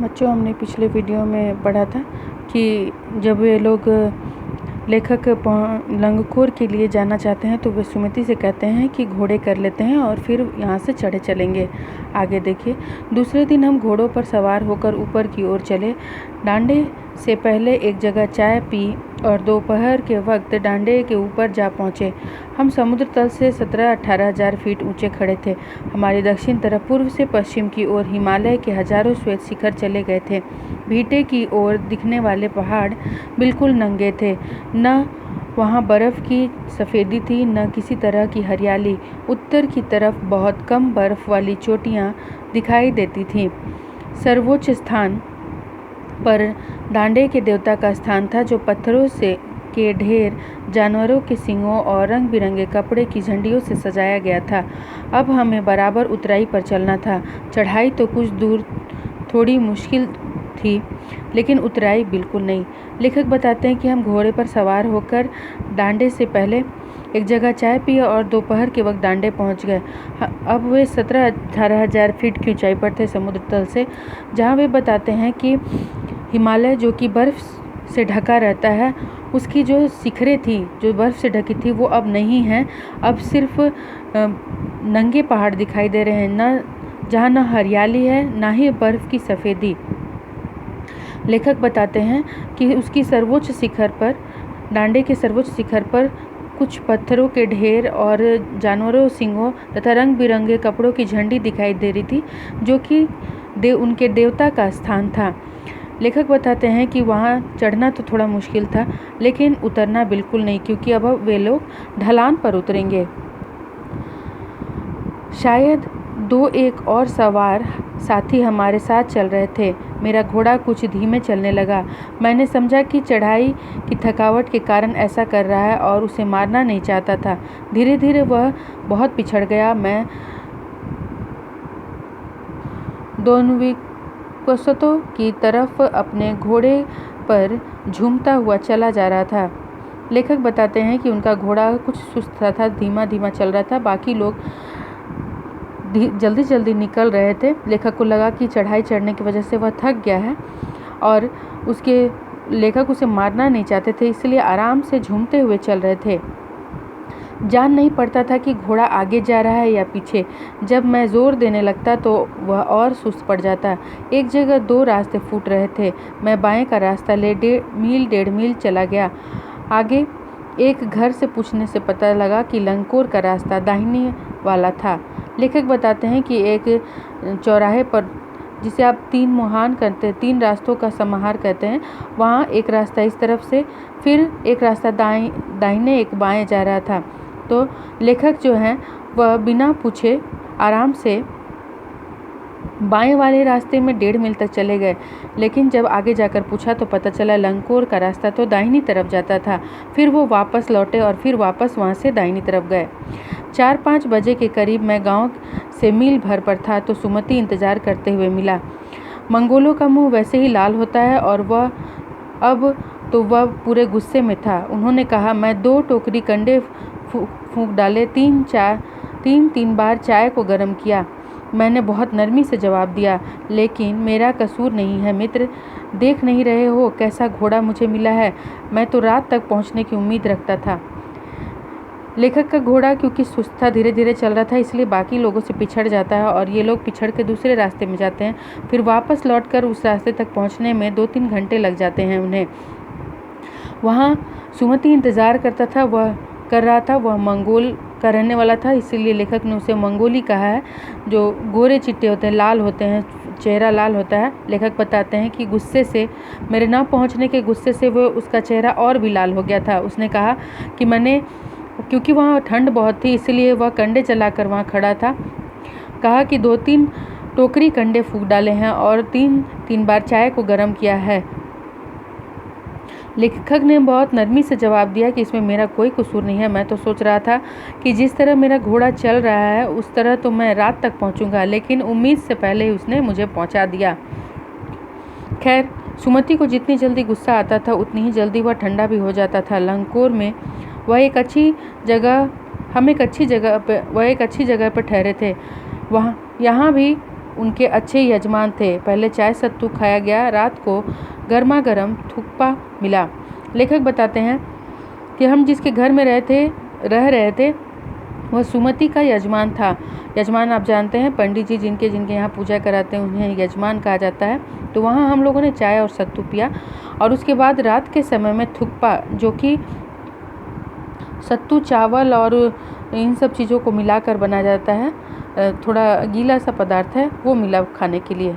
बच्चों, हमने पिछले वीडियो में पढ़ा था कि जब ये लोग लेखक लंगकोर के लिए जाना चाहते हैं तो वे सुमति से कहते हैं कि घोड़े कर लेते हैं और फिर यहाँ से चढ़े चलेंगे। आगे देखिए। दूसरे दिन हम घोड़ों पर सवार होकर ऊपर की ओर चले। डांडे से पहले एक जगह चाय पी और दोपहर के वक्त डांडे के ऊपर जा पहुँचे। हम समुद्र तल से 17-18 हज़ार फीट ऊंचे खड़े थे। हमारी दक्षिण तरफ पूर्व से पश्चिम की ओर हिमालय के हजारों श्वेत शिखर चले गए थे। भीटे की ओर दिखने वाले पहाड़ बिल्कुल नंगे थे। न वहाँ बर्फ़ की सफ़ेदी थी, न किसी तरह की हरियाली। उत्तर की तरफ बहुत कम बर्फ़ वाली चोटियाँ दिखाई देती थीं। सर्वोच्च स्थान पर डांडे के देवता का स्थान था, जो पत्थरों से के ढेर, जानवरों के सींगों और रंग बिरंगे कपड़े की झंडियों से सजाया गया था। अब हमें बराबर उतराई पर चलना था। चढ़ाई तो कुछ दूर थोड़ी मुश्किल थी, लेकिन उतराई बिल्कुल नहीं। लेखक बताते हैं कि हम घोड़े पर सवार होकर डांडे से पहले एक जगह चाय पी और दोपहर के वक्त डांडे पहुंच गए। अब वे 17-18 हज़ार फीट की ऊंचाई पर थे समुद्र तल से, जहां वे बताते हैं कि हिमालय, जो कि बर्फ़ से ढका रहता है, उसकी जो शिखरें थी, जो बर्फ़ से ढकी थी, वो अब नहीं हैं। अब सिर्फ नंगे पहाड़ दिखाई दे रहे हैं, जहाँ न हरियाली है, ना ही बर्फ़ की सफ़ेदी। लेखक बताते हैं कि उसकी सर्वोच्च शिखर पर, डांडे के सर्वोच्च शिखर पर कुछ पत्थरों के ढेर और जानवरों, सींगों तथा रंग बिरंगे कपड़ों की झंडी दिखाई दे रही थी, जो कि उनके देवता का स्थान था। लेखक बताते हैं कि वहाँ चढ़ना तो थोड़ा मुश्किल था, लेकिन उतरना बिल्कुल नहीं, क्योंकि अब वे लोग ढलान पर उतरेंगे। शायद 2-1 और सवार साथी हमारे साथ चल रहे थे। मेरा घोड़ा कुछ धीमे चलने लगा। मैंने समझा कि चढ़ाई की थकावट के कारण ऐसा कर रहा है और उसे मारना नहीं चाहता था। धीरे धीरे वह बहुत पिछड़ गया। मैं दोनविकसतों की तरफ अपने घोड़े पर झूमता हुआ चला जा रहा था। लेखक बताते हैं कि उनका घोड़ा कुछ सुस्त था, धीमा धीमा चल रहा था। बाकी लोग जल्दी जल्दी निकल रहे थे। लेखक को लगा कि चढ़ाई चढ़ने की वजह से वह थक गया है और लेखक उसे मारना नहीं चाहते थे, इसलिए आराम से झूमते हुए चल रहे थे। जान नहीं पड़ता था कि घोड़ा आगे जा रहा है या पीछे। जब मैं जोर देने लगता तो वह और सुस्त पड़ जाता। एक जगह 2 रास्ते फूट रहे थे। मैं बाएं का रास्ता ले 1.5 मील चला गया। आगे एक घर से पूछने से पता लगा कि लंगकोर का रास्ता दाहिने वाला था। लेखक बताते हैं कि एक चौराहे पर, जिसे आप 3 रास्तों का समाहार कहते हैं, वहाँ एक रास्ता इस तरफ से, फिर एक रास्ता दाहिने, एक बाएं जा रहा था। तो लेखक जो हैं वह बिना पूछे आराम से बाएं वाले रास्ते में 1.5 मील तक चले गए, लेकिन जब आगे जाकर पूछा तो पता चला लंगकोर का रास्ता तो दाहिनी तरफ जाता था। फिर वो वापस लौटे और फिर वापस वहाँ से दाहिनी तरफ गए। 4-5 बजे के करीब मैं गांव से मील भर पर था तो सुमति इंतज़ार करते हुए मिला। मंगोलों का मुंह वैसे ही लाल होता है और वह पूरे गुस्से में था। उन्होंने कहा, मैं 2 टोकरी कंडे फूंक डाले, 3 बार चाय को गर्म किया। मैंने बहुत नरमी से जवाब दिया, लेकिन मेरा कसूर नहीं है मित्र। देख नहीं रहे हो कैसा घोड़ा मुझे मिला है? मैं तो रात तक पहुंचने की उम्मीद रखता था। लेखक का घोड़ा क्योंकि सुस्त था, धीरे धीरे चल रहा था, इसलिए बाकी लोगों से पिछड़ जाता है और ये लोग पिछड़ के दूसरे रास्ते में जाते हैं। फिर वापस लौटकर उस रास्ते तक पहुंचने में 2-3 घंटे लग जाते हैं उन्हें। वहाँ सुमति इंतज़ार कर रहा था। वह मंगोल का रहने वाला था, इसीलिए लेखक ने उसे मंगोली कहा है, जो गोरे चिट्टे होते हैं, लाल होते हैं, चेहरा लाल होता है। लेखक बताते हैं कि मेरे न पहुंचने के गुस्से से वो उसका चेहरा और भी लाल हो गया था। उसने कहा कि क्योंकि वहाँ ठंड बहुत थी, इसलिए वह कंडे चलाकर वहाँ खड़ा था। कहा कि 2-3 टोकरी कंडे फूंक डाले हैं और 3 बार चाय को गर्म किया है। लेखक ने बहुत नरमी से जवाब दिया कि इसमें मेरा कोई कसूर नहीं है। मैं तो सोच रहा था कि जिस तरह मेरा घोड़ा चल रहा है उस तरह तो मैं रात तक पहुंचूंगा, लेकिन उम्मीद से पहले ही उसने मुझे पहुंचा दिया। खैर, सुमति को जितनी जल्दी गुस्सा आता था उतनी ही जल्दी वह ठंडा भी हो जाता था। लंगकोर में वह एक अच्छी जगह पर ठहरे थे। यहाँ भी उनके अच्छे यजमान थे। पहले चाय सत्तू खाया गया, रात को गर्मा गर्म थुक्पा मिला। लेखक बताते हैं कि हम जिसके घर में रह रहे थे वह सुमति का यजमान था। यजमान आप जानते हैं, पंडित जी जिनके यहाँ पूजा कराते हैं उन्हें यजमान कहा जाता है। तो वहाँ हम लोगों ने चाय और सत्तू पिया और उसके बाद रात के समय में थुक्पा, जो कि सत्तू, चावल और इन सब चीज़ों को मिलाकर बनाया जाता है, थोड़ा गीला सा पदार्थ है, वो मिला खाने के लिए।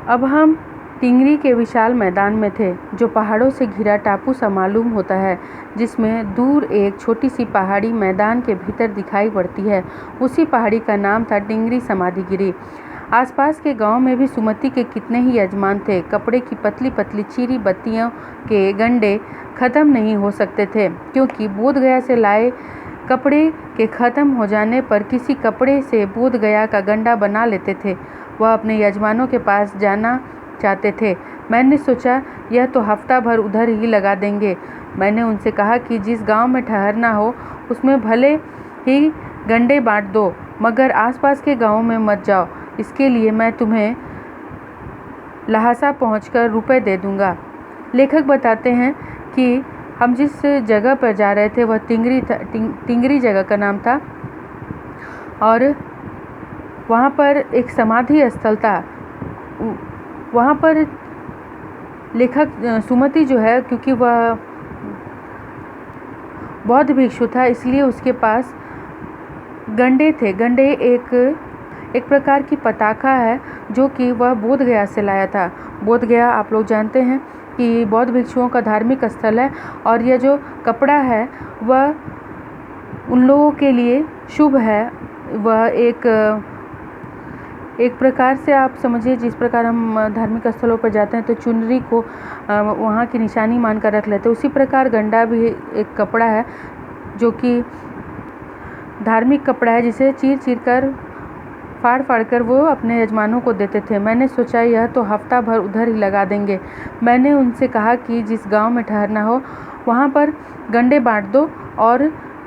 अब हम टिंगरी के विशाल मैदान में थे, जो पहाड़ों से घिरा टापू सा मालूम होता है, जिसमें दूर एक छोटी सी पहाड़ी मैदान के भीतर दिखाई पड़ती है। उसी पहाड़ी का नाम था टिंगरी समाधिगिरी। आसपास के गांव में भी सुमति के कितने ही यजमान थे। कपड़े की पतली पतली चीरी बत्तियों के गंडे खत्म नहीं हो सकते थे, क्योंकि बोधगया से लाए कपड़े के खत्म हो जाने पर किसी कपड़े से बोधगया का गंडा बना लेते थे। वह अपने यजमानों के पास जाना चाहते थे। मैंने सोचा यह तो हफ्ता भर उधर ही लगा देंगे। मैंने उनसे कहा कि जिस गांव में ठहरना हो उसमें भले ही गंडे बांट दो, मगर आसपास के गांवों में मत जाओ। इसके लिए मैं तुम्हें लहासा पहुंचकर रुपए दे दूंगा। लेखक बताते हैं कि हम जिस जगह पर जा रहे थे वह टिंगरी जगह का नाम था और वहाँ पर एक समाधि स्थल था। वहाँ पर लेखक सुमति जो है, क्योंकि वह बौद्ध भिक्षु था, इसलिए उसके पास गंडे थे। गंडे एक प्रकार की पताका है जो कि वह बोधगया से लाया था। बोधगया आप लोग जानते हैं कि बौद्ध भिक्षुओं का धार्मिक स्थल है और यह जो कपड़ा है वह उन लोगों के लिए शुभ है। वह एक प्रकार से आप समझिए, जिस प्रकार हम धार्मिक स्थलों पर जाते हैं तो चुनरी को वहाँ की निशानी मानकर रख लेते हैं, उसी प्रकार गंडा भी एक कपड़ा है जो कि धार्मिक कपड़ा है, जिसे चीर कर फाड़ कर वो अपने यजमानों को देते थे। मैंने सोचा यह तो हफ्ता भर उधर ही लगा देंगे। मैंने उनसे कहा कि जिस गांव में ठहरना हो वहाँ पर गंडे बांट दो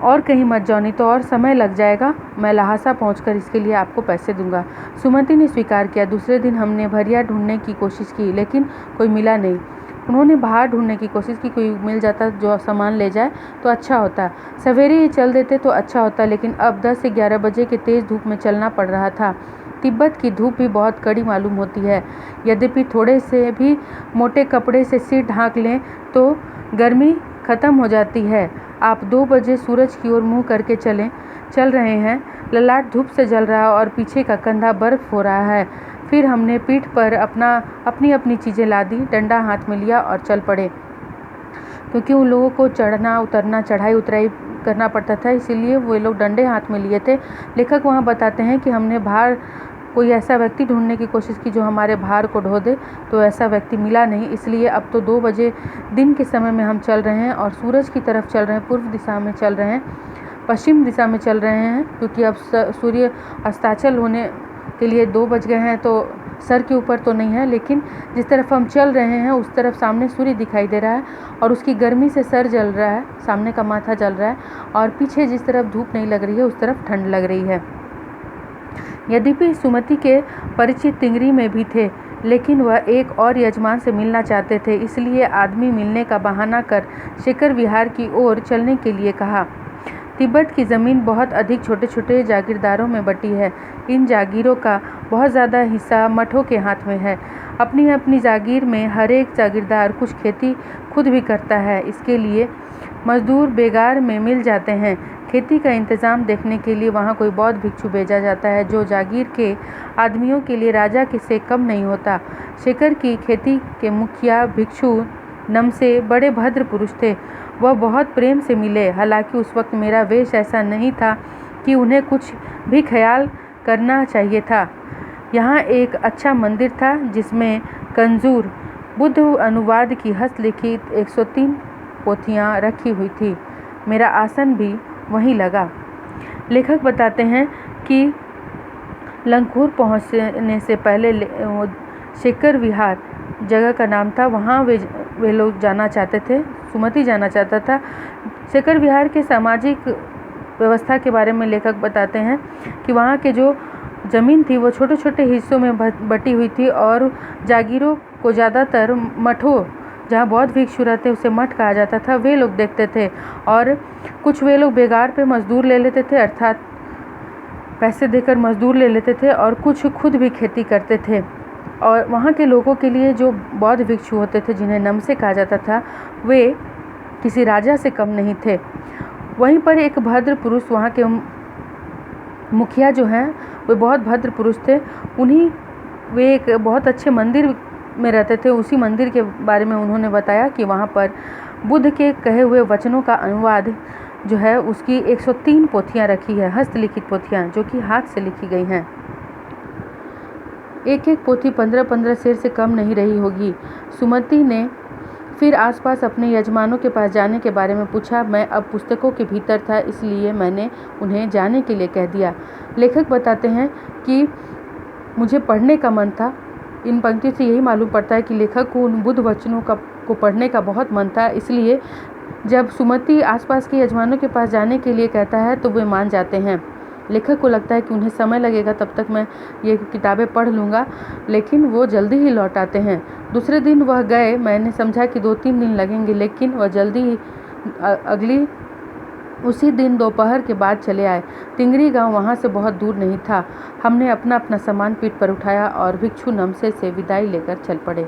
और कहीं मत जाओ, नहीं तो और समय लग जाएगा। मैं लहासा पहुंचकर इसके लिए आपको पैसे दूंगा। सुमति ने स्वीकार किया। दूसरे दिन हमने भरिया ढूंढने की कोशिश की, लेकिन कोई मिला नहीं। उन्होंने बाहर ढूंढने की कोशिश की, कोई मिल जाता जो सामान ले जाए तो अच्छा होता। सवेरे ही चल देते तो अच्छा होता, लेकिन अब 10 से 11 बजे की तेज़ धूप में चलना पड़ रहा था। तिब्बत की धूप भी बहुत कड़ी मालूम होती है। यद्यपि थोड़े से भी मोटे कपड़े से सिर ढांक लें तो गर्मी खत्म हो जाती है। आप 2 बजे सूरज की ओर मुँह करके चल रहे हैं। ललाट धूप से जल रहा है और पीछे का कंधा बर्फ हो रहा है। फिर हमने पीठ पर अपनी चीज़ें लादी, डंडा हाथ में लिया और चल पड़े, क्योंकि उन लोगों को चढ़ना उतरना, चढ़ाई उतराई करना पड़ता था, इसीलिए वो लोग डंडे हाथ में लिए थे। लेखक वहाँ बताते हैं कि हमने बाहर कोई ऐसा व्यक्ति ढूंढने की कोशिश की जो हमारे भार को ढो दे, तो ऐसा व्यक्ति मिला नहीं। इसलिए अब तो 2 बजे दिन के समय में हम चल रहे हैं और सूरज की तरफ चल रहे हैं, पूर्व दिशा में चल रहे हैं, पश्चिम दिशा में चल रहे हैं, क्योंकि अब सूर्य अस्ताचल होने के लिए 2 बज गए हैं। तो सर के ऊपर तो नहीं है, लेकिन जिस तरफ हम चल रहे हैं उस तरफ सामने सूर्य दिखाई दे रहा है और उसकी गर्मी से सर जल रहा है, सामने का माथा जल रहा है, और पीछे जिस तरफ धूप नहीं लग रही है उस तरफ ठंड लग रही है। यद्यपि सुमति के परिचित टिंगरी में भी थे, लेकिन वह एक और यजमान से मिलना चाहते थे, इसलिए आदमी मिलने का बहाना कर शिखर विहार की ओर चलने के लिए कहा। तिब्बत की ज़मीन बहुत अधिक छोटे छोटे जागीरदारों में बटी है। इन जागीरों का बहुत ज़्यादा हिस्सा मठों के हाथ में है। अपनी अपनी जागीर में हर एक जागीरदार कुछ खेती खुद भी करता है। इसके लिए मजदूर बेगार में मिल जाते हैं। खेती का इंतज़ाम देखने के लिए वहाँ कोई बौद्ध भिक्षु भेजा जाता है, जो जागीर के आदमियों के लिए राजा के से कम नहीं होता। शिखर की खेती के मुखिया भिक्षु नमसे बड़े भद्र पुरुष थे। वह बहुत प्रेम से मिले। हालांकि उस वक्त मेरा वेश ऐसा नहीं था कि उन्हें कुछ भी ख्याल करना चाहिए था। यहाँ एक अच्छा मंदिर था जिसमें कंजूर बुद्ध अनुवाद की हस्तलिखित 103 पोथियाँ रखी हुई थी। मेरा आसन भी वहीं लगा। लेखक बताते हैं कि लंगूर पहुँचने से पहले शिखर विहार जगह का नाम था, वहाँ वे लोग जाना चाहते थे। सुमति जाना चाहता था। शेखर विहार के सामाजिक व्यवस्था के बारे में लेखक बताते हैं कि वहाँ के जो ज़मीन थी वो छोटे छोटे हिस्सों में बटी हुई थी और जागीरों को ज़्यादातर मठों, जहाँ बौद्ध भिक्षु रहते उसे मठ कहा जाता था, वे लोग देखते थे। और कुछ वे लोग बेगार पे मजदूर ले लेते थे, अर्थात पैसे देकर मजदूर ले लेते थे, और कुछ खुद भी खेती करते थे। और वहाँ के लोगों के लिए जो बौद्ध भिक्षु होते थे, जिन्हें नमसे कहा जाता था, वे किसी राजा से कम नहीं थे। वहीं पर एक भद्र पुरुष, वहाँ के मुखिया जो हैं वे बहुत भद्र पुरुष थे। वे एक बहुत अच्छे मंदिर में रहते थे। उसी मंदिर के बारे में उन्होंने बताया कि वहाँ पर बुद्ध के कहे हुए वचनों का अनुवाद जो है उसकी 103 पोथियाँ रखी है, हस्तलिखित पोथियाँ, जो कि हाथ से लिखी गई हैं। एक एक पोथी 15-15 शेर से कम नहीं रही होगी। सुमति ने फिर आसपास अपने यजमानों के पास जाने के बारे में पूछा। मैं अब पुस्तकों के भीतर था, इसलिए मैंने उन्हें जाने के लिए कह दिया। लेखक बताते हैं कि मुझे पढ़ने का मन था। इन पंक्ति से यही मालूम पड़ता है कि लेखक को उन बुद्ध वचनों को पढ़ने का बहुत मन था, इसलिए जब सुमति आसपास के यजमानों के पास जाने के लिए कहता है तो वे मान जाते हैं। लेखक को लगता है कि उन्हें समय लगेगा, तब तक मैं ये किताबें पढ़ लूँगा, लेकिन वो जल्दी ही लौट आते हैं। दूसरे दिन वह गए। मैंने समझा कि 2-3 दिन लगेंगे, लेकिन वह जल्दी ही उसी दिन दोपहर के बाद चले आए। तिंगरी गांव वहां से बहुत दूर नहीं था। हमने अपना अपना सामान पीठ पर उठाया और भिक्षु नमसे से विदाई लेकर चल पड़े।